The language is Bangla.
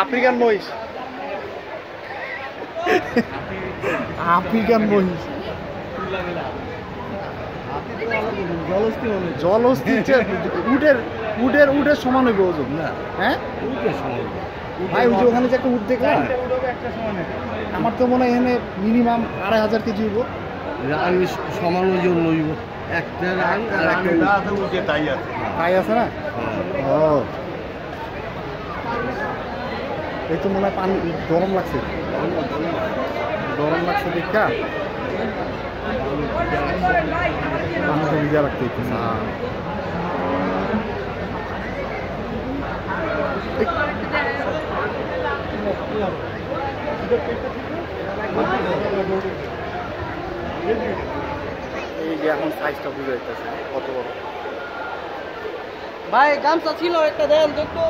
আফ্রিকান মহিষ আফ্রিকান মহিষ উটের উটের উটের সমান হইব ওজন না? হ্যাঁ ভাই ওই যে ওখানে যে একটা উট দেখলাম আমার তো মনে হয় এখানে মিনিমাম 2500 কেজি হইব সমান ওজন লইব একটা রান আর একটা উঠে তাই আছে না? ও এই তো মনে হয় পানি গরম লাগছে দেখা পানি তো ভিজা রাখতে এই যে এখন সাইজটা বুঝে যাইতেছে কত বড়। ভাই গামছা ছিল একটা দেন দেখতো